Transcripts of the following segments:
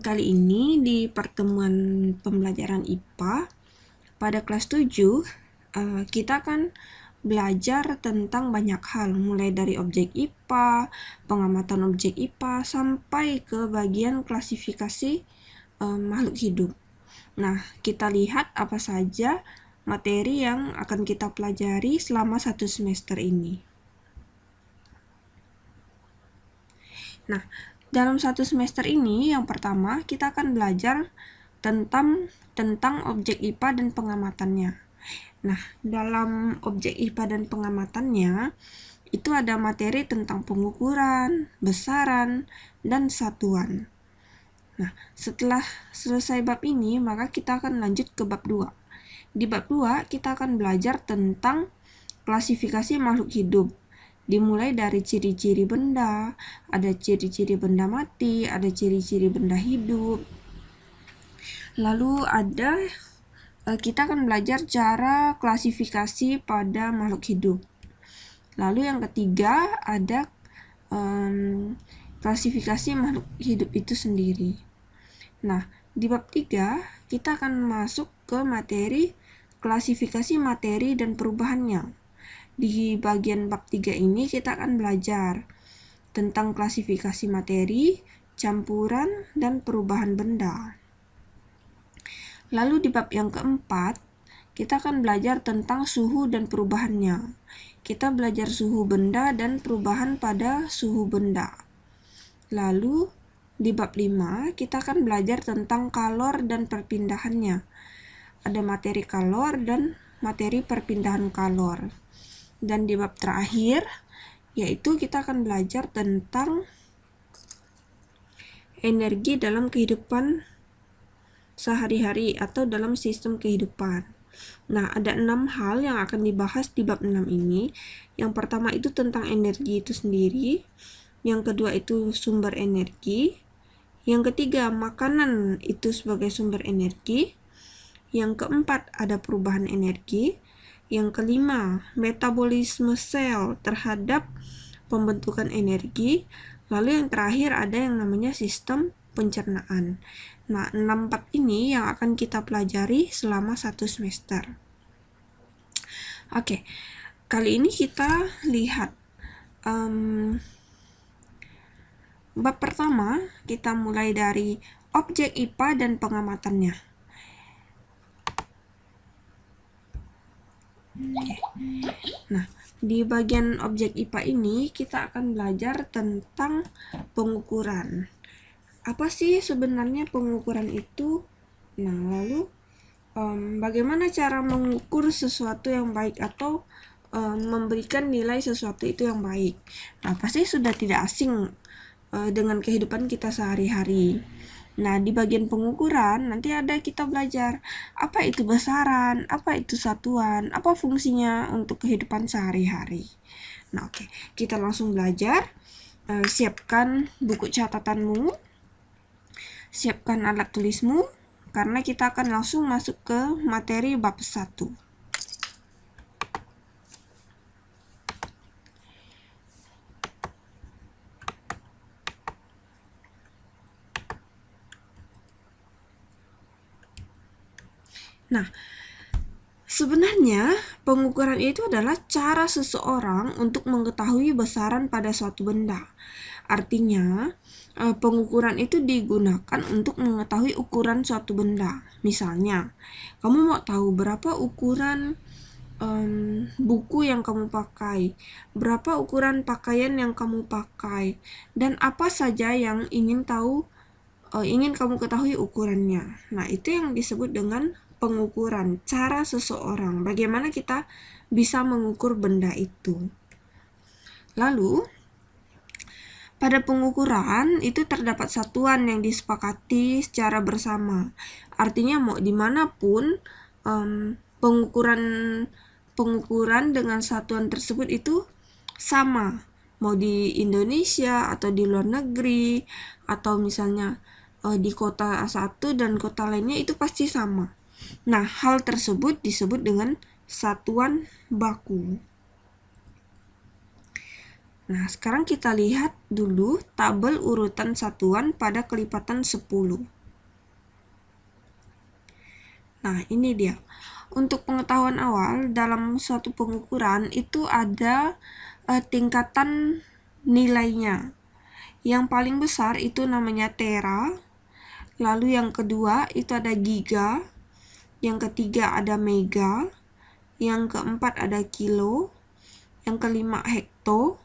Kali ini di pertemuan pembelajaran IPA pada kelas 7 kita akan belajar tentang banyak hal, mulai dari objek IPA, pengamatan objek IPA, sampai ke bagian klasifikasi makhluk hidup. Nah, kita lihat apa saja materi yang akan kita pelajari selama 1 semester ini. Nah, dalam 1 semester ini, yang pertama kita akan belajar tentang objek IPA dan pengamatannya. Nah, dalam objek IPA dan pengamatannya, itu ada materi tentang pengukuran, besaran, dan satuan. Nah, setelah selesai bab ini, maka kita akan lanjut ke bab 2. Di bab 2, kita akan belajar tentang klasifikasi makhluk hidup. Dimulai dari ciri-ciri benda, ada ciri-ciri benda mati, ada ciri-ciri benda hidup. Lalu kita akan belajar cara klasifikasi pada makhluk hidup. Lalu yang ketiga ada klasifikasi makhluk hidup itu sendiri. Nah, di bab 3 kita akan masuk ke materi klasifikasi materi dan perubahannya. Di bagian bab 3 ini kita akan belajar tentang klasifikasi materi, campuran, dan perubahan benda. Lalu di bab yang keempat, kita akan belajar tentang suhu dan perubahannya. Kita belajar suhu benda dan perubahan pada suhu benda. Lalu di bab 5, kita akan belajar tentang kalor dan perpindahannya. Ada materi kalor dan materi perpindahan kalor. Dan di bab terakhir, yaitu kita akan belajar tentang energi dalam kehidupan sehari-hari atau dalam sistem kehidupan. Nah, ada 6 hal yang akan dibahas di bab 6 ini. Yang pertama itu tentang energi itu sendiri. Yang kedua itu sumber energi. Yang ketiga, makanan itu sebagai sumber energi. Yang keempat, ada perubahan energi. Yang kelima, metabolisme sel terhadap pembentukan energi. Lalu yang terakhir ada yang namanya sistem pencernaan. Nah, 6 bab ini yang akan kita pelajari selama 1 semester. Oke, kali ini kita lihat bab pertama, kita mulai dari objek IPA dan pengamatannya. Nah, di bagian objek IPA ini kita akan belajar tentang pengukuran. Apa sih sebenarnya pengukuran itu? Nah, lalu bagaimana cara mengukur sesuatu yang baik atau memberikan nilai sesuatu itu yang baik? Nah, pasti sudah tidak asing dengan kehidupan kita sehari-hari. Nah, di bagian pengukuran nanti ada kita belajar apa itu besaran, apa itu satuan, apa fungsinya untuk kehidupan sehari-hari. Nah, oke, kita langsung belajar. Siapkan buku catatanmu, siapkan alat tulismu, karena kita akan langsung masuk ke materi bab 1. Nah, sebenarnya pengukuran itu adalah cara seseorang untuk mengetahui besaran pada suatu benda. Artinya, pengukuran itu digunakan untuk mengetahui ukuran suatu benda. Misalnya, kamu mau tahu berapa ukuran buku yang kamu pakai, berapa ukuran pakaian yang kamu pakai, dan apa saja yang ingin kamu ketahui ukurannya. Nah, itu yang disebut dengan pengukuran, cara seseorang, bagaimana kita bisa mengukur benda itu. Lalu, pada pengukuran itu terdapat satuan yang disepakati secara bersama. Artinya mau dimanapun pengukuran dengan satuan tersebut itu sama. Mau di Indonesia atau di luar negeri atau misalnya di kota satu dan kota lainnya itu pasti sama. Nah, hal tersebut disebut dengan satuan baku. Nah, sekarang kita lihat dulu tabel urutan satuan pada kelipatan 10. Nah, ini dia. Untuk pengetahuan awal, dalam suatu pengukuran itu ada tingkatan nilainya. Yang paling besar itu namanya tera, lalu yang kedua itu ada giga, yang ketiga ada mega, yang keempat ada kilo, yang kelima hekto,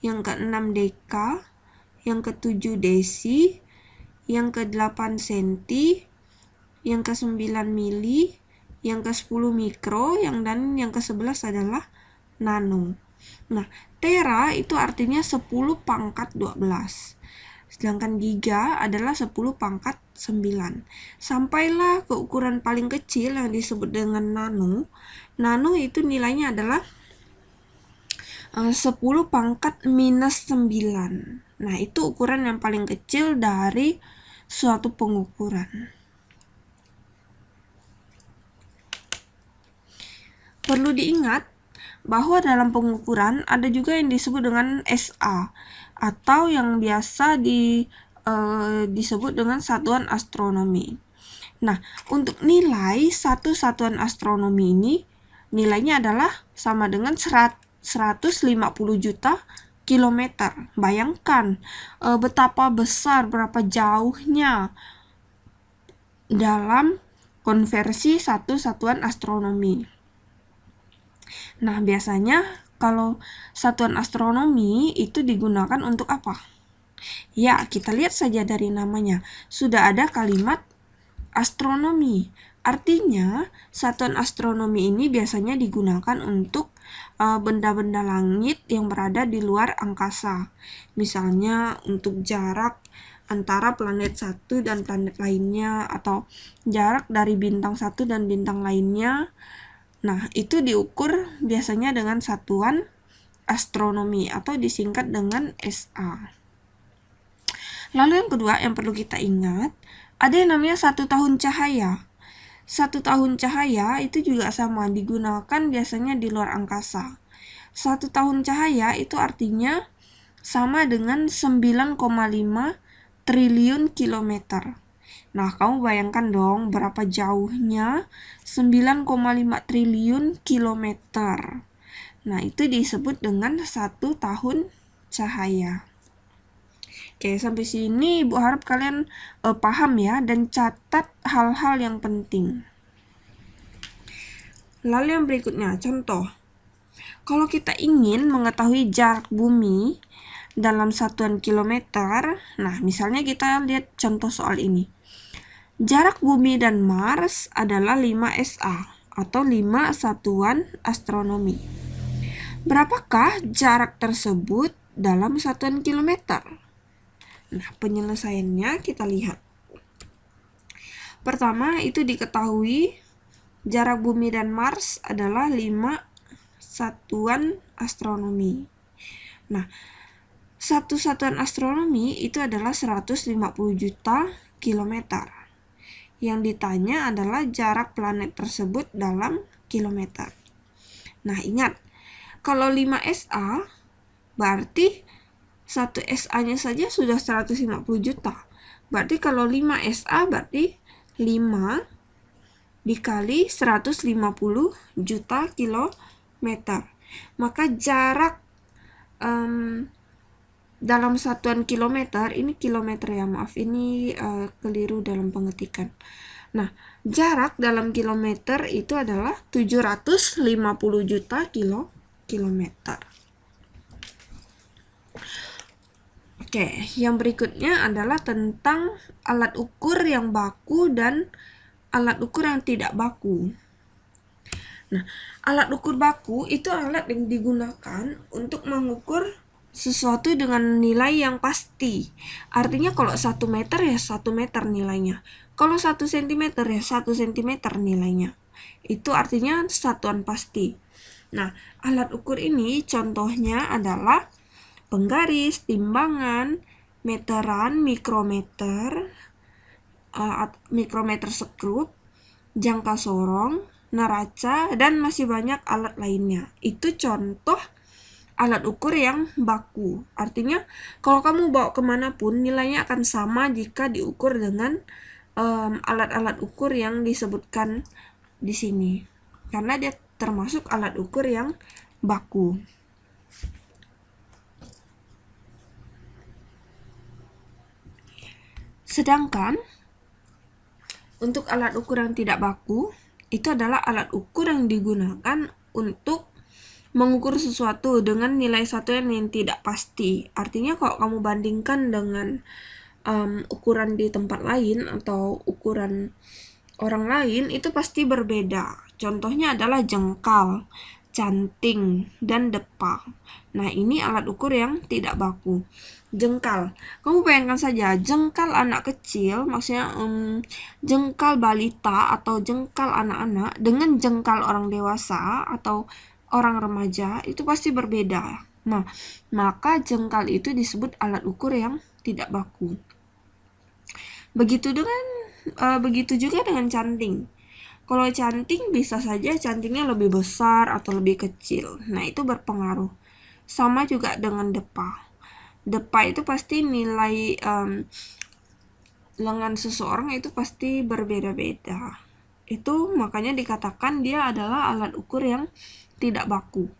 yang keenam deka, yang ketujuh desi, yang kedelapan senti, yang ke-9 mili, yang ke-10 mikro, dan yang ke-11 adalah nano. Nah, tera itu artinya 10 pangkat 12. Sedangkan giga adalah 10 pangkat 9. Sampailah ke ukuran paling kecil yang disebut dengan nano. Nano itu nilainya adalah 10 pangkat minus 9. Nah, itu ukuran yang paling kecil dari suatu pengukuran. Perlu diingat bahwa dalam pengukuran ada juga yang disebut dengan SA atau yang biasa disebut dengan satuan astronomi. Nah, untuk nilai satu satuan astronomi ini nilainya adalah sama dengan 150 juta kilometer. Bayangkan betapa besar, berapa jauhnya dalam konversi satu satuan astronomi. Nah, biasanya kalau satuan astronomi itu digunakan untuk apa? Ya, kita lihat saja dari namanya. Sudah ada kalimat astronomi. Artinya, satuan astronomi ini biasanya digunakan untuk benda-benda langit yang berada di luar angkasa. Misalnya untuk jarak antara planet satu dan planet lainnya, atau jarak dari bintang satu dan bintang lainnya. Nah, itu diukur biasanya dengan satuan astronomi atau disingkat dengan SA. Lalu yang kedua yang perlu kita ingat, ada yang namanya 1 tahun cahaya. 1 tahun cahaya itu juga sama, digunakan biasanya di luar angkasa. 1 tahun cahaya itu artinya sama dengan 9,5 triliun kilometer. Nah, kamu bayangkan dong berapa jauhnya 9,5 triliun kilometer. Nah, itu disebut dengan 1 tahun cahaya. Oke, sampai sini Ibu harap kalian paham ya, dan catat hal-hal yang penting. Lalu yang berikutnya, contoh. Kalau kita ingin mengetahui jarak bumi dalam satuan kilometer, nah misalnya kita lihat contoh soal ini. Jarak bumi dan Mars adalah 5 SA atau 5 satuan astronomi. Berapakah jarak tersebut dalam satuan kilometer? Nah, penyelesaiannya kita lihat. Pertama, itu diketahui jarak bumi dan Mars adalah 5 satuan astronomi. Nah, satu satuan astronomi itu adalah 150 juta kilometer. Yang ditanya adalah jarak planet tersebut dalam kilometer. Nah, ingat, kalau 5 SA, berarti 1 SA-nya saja sudah 150 juta. Berarti kalau 5 SA, berarti 5 dikali 150 juta kilometer. Maka jarak dalam satuan kilometer, ini kilometer ya, maaf, ini keliru dalam pengetikan. Nah, jarak dalam kilometer itu adalah 750 juta kilometer. Oke, yang berikutnya adalah tentang alat ukur yang baku dan alat ukur yang tidak baku. Nah, alat ukur baku itu alat yang digunakan untuk mengukur sesuatu dengan nilai yang pasti. Artinya kalau 1 meter ya 1 meter nilainya. Kalau 1 cm ya 1 cm nilainya. Itu artinya satuan pasti. Nah, alat ukur ini contohnya adalah penggaris, timbangan, meteran, mikrometer, mikrometer sekrup, jangka sorong, neraca, dan masih banyak alat lainnya. Itu contoh alat ukur yang baku. Artinya, kalau kamu bawa kemanapun, nilainya akan sama jika diukur dengan alat-alat ukur yang disebutkan di sini, karena dia termasuk alat ukur yang baku. Sedangkan untuk alat ukur yang tidak baku, itu adalah alat ukur yang digunakan untuk mengukur sesuatu dengan nilai satuan yang tidak pasti. Artinya kalau kamu bandingkan dengan ukuran di tempat lain atau ukuran orang lain, itu pasti berbeda. Contohnya adalah jengkal, canting, dan depa. Nah, ini alat ukur yang tidak baku. Jengkal, kamu bayangkan saja, jengkal anak kecil, maksudnya jengkal balita atau jengkal anak-anak dengan jengkal orang dewasa atau orang remaja itu pasti berbeda. Nah, maka jengkal itu disebut alat ukur yang tidak baku. Begitu juga dengan canting. Kalau canting bisa saja cantingnya lebih besar atau lebih kecil. Nah, itu berpengaruh. Sama juga dengan depa. Depa itu pasti nilai lengan seseorang itu pasti berbeda-beda. Itu makanya dikatakan dia adalah alat ukur yang tidak baku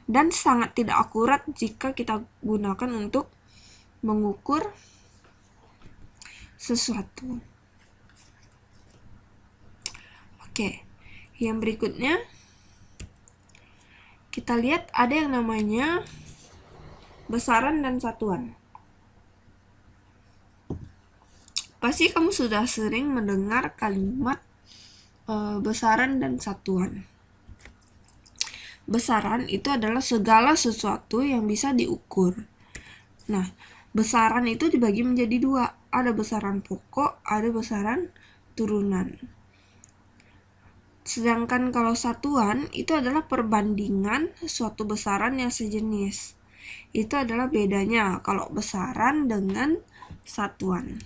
dan sangat tidak akurat jika kita gunakan untuk mengukur sesuatu. Oke, yang berikutnya kita lihat ada yang namanya besaran dan satuan. Pasti kamu sudah sering mendengar kalimat besaran dan satuan. Besaran itu adalah segala sesuatu yang bisa diukur. Nah, besaran itu dibagi menjadi dua. Ada besaran pokok, ada besaran turunan. Sedangkan kalau satuan itu adalah perbandingan suatu besaran yang sejenis. Itu adalah bedanya kalau besaran dengan satuan.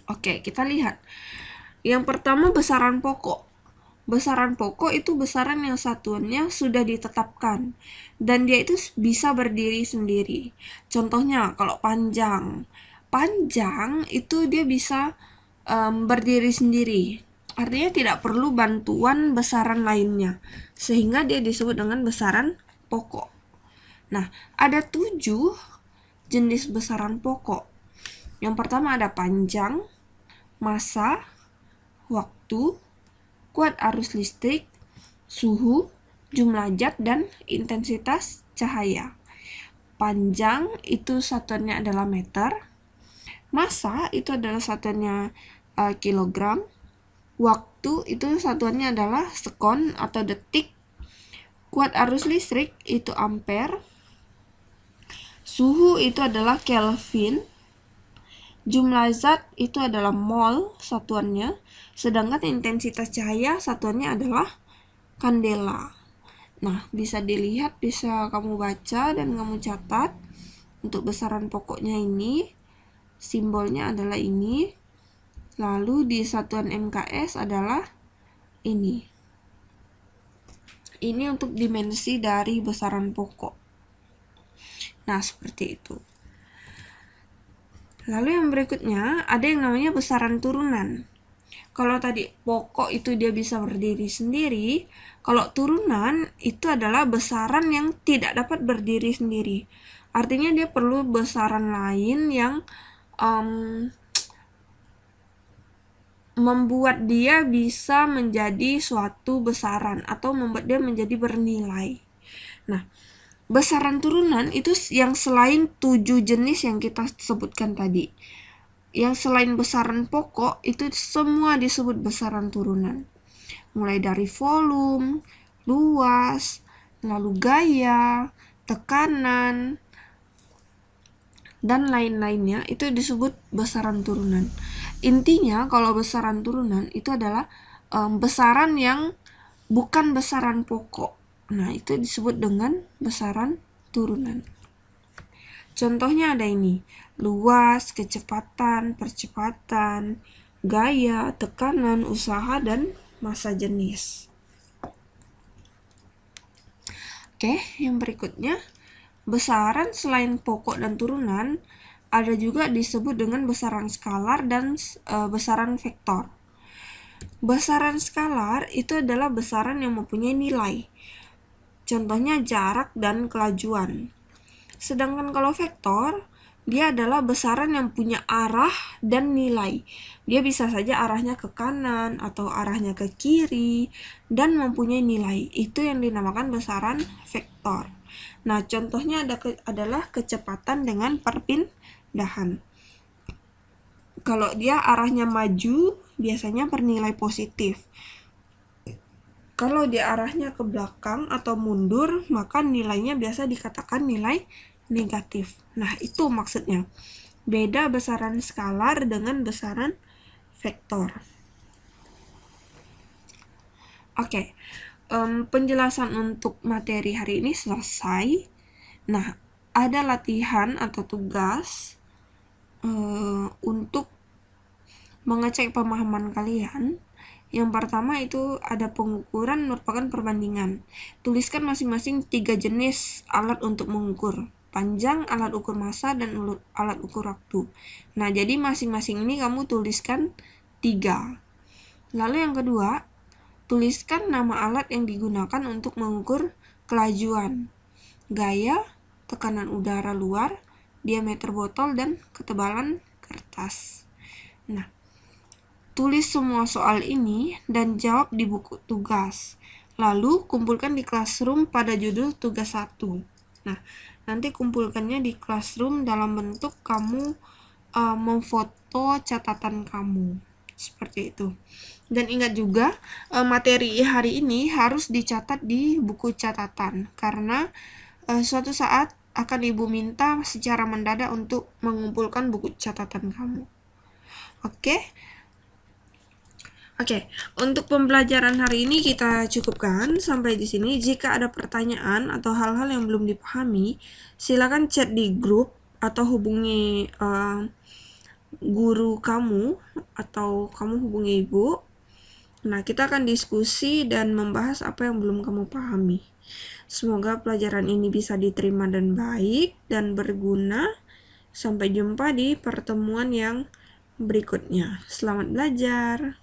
Oke, kita lihat. Yang pertama besaran pokok. Besaran pokok itu besaran yang satuannya sudah ditetapkan dan dia itu bisa berdiri sendiri. Contohnya kalau panjang. Panjang itu dia bisa berdiri sendiri. Artinya tidak perlu bantuan besaran lainnya. Sehingga dia disebut dengan besaran pokok. Nah, ada 7 jenis besaran pokok. Yang pertama ada panjang, massa, waktu, kuat arus listrik, suhu, jumlah zat, dan intensitas cahaya. Panjang itu satuannya adalah meter, massa itu adalah satuannya kilogram, waktu itu satuannya adalah sekon atau detik, kuat arus listrik itu ampere, suhu itu adalah Kelvin, jumlah zat itu adalah mol satuannya, sedangkan intensitas cahaya satuannya adalah kandela. Nah, bisa dilihat, bisa kamu baca dan kamu catat. Untuk besaran pokoknya ini, simbolnya adalah ini. Lalu di satuan MKS adalah ini. Ini untuk dimensi dari besaran pokok. Nah, seperti itu. Lalu yang berikutnya ada yang namanya besaran turunan. Kalau tadi pokok itu dia bisa berdiri sendiri, kalau turunan itu adalah besaran yang tidak dapat berdiri sendiri. Artinya dia perlu besaran lain yang membuat dia bisa menjadi suatu besaran atau membuat dia menjadi bernilai. Nah, besaran turunan itu yang selain 7 jenis yang kita sebutkan tadi. Yang selain besaran pokok itu semua disebut besaran turunan. Mulai dari volume, luas, lalu gaya, tekanan, dan lain-lainnya itu disebut besaran turunan. Intinya kalau besaran turunan itu adalah besaran yang bukan besaran pokok. Nah, itu disebut dengan besaran turunan. Contohnya ada ini, luas, kecepatan, percepatan, gaya, tekanan, usaha, dan massa jenis. Oke, yang berikutnya, besaran selain pokok dan turunan, ada juga disebut dengan besaran skalar dan besaran vektor. Besaran skalar itu adalah besaran yang mempunyai nilai. Contohnya jarak dan kelajuan. Sedangkan kalau vektor, dia adalah besaran yang punya arah dan nilai. Dia bisa saja arahnya ke kanan atau arahnya ke kiri dan mempunyai nilai. Itu yang dinamakan besaran vektor. Nah, contohnya adalah kecepatan dengan perpindahan. Kalau dia arahnya maju, biasanya bernilai positif. Kalau dia arahnya ke belakang atau mundur, maka nilainya biasa dikatakan nilai negatif. Nah, itu maksudnya. Beda besaran skalar dengan besaran vektor. Oke, penjelasan untuk materi hari ini selesai. Nah, ada latihan atau tugas untuk mengecek pemahaman kalian. Yang pertama itu ada pengukuran merupakan perbandingan. Tuliskan masing-masing 3 jenis alat untuk mengukur. Panjang, alat ukur massa, dan alat ukur waktu. Nah, jadi masing-masing ini kamu tuliskan 3. Lalu yang kedua, tuliskan nama alat yang digunakan untuk mengukur kelajuan, gaya, tekanan udara luar, diameter botol, dan ketebalan kertas. Nah, tulis semua soal ini dan jawab di buku tugas. Lalu kumpulkan di classroom pada judul tugas 1. Nah, nanti kumpulkannya di classroom dalam bentuk kamu memfoto catatan kamu. Seperti itu. Dan ingat juga, materi hari ini harus dicatat di buku catatan. Karena suatu saat akan Ibu minta secara mendadak untuk mengumpulkan buku catatan kamu. Oke, untuk pembelajaran hari ini kita cukupkan sampai di sini. Jika ada pertanyaan atau hal-hal yang belum dipahami, silakan chat di grup atau hubungi guru kamu atau kamu hubungi ibu. Nah, kita akan diskusi dan membahas apa yang belum kamu pahami. Semoga pelajaran ini bisa diterima dan baik dan berguna. Sampai jumpa di pertemuan yang berikutnya. Selamat belajar.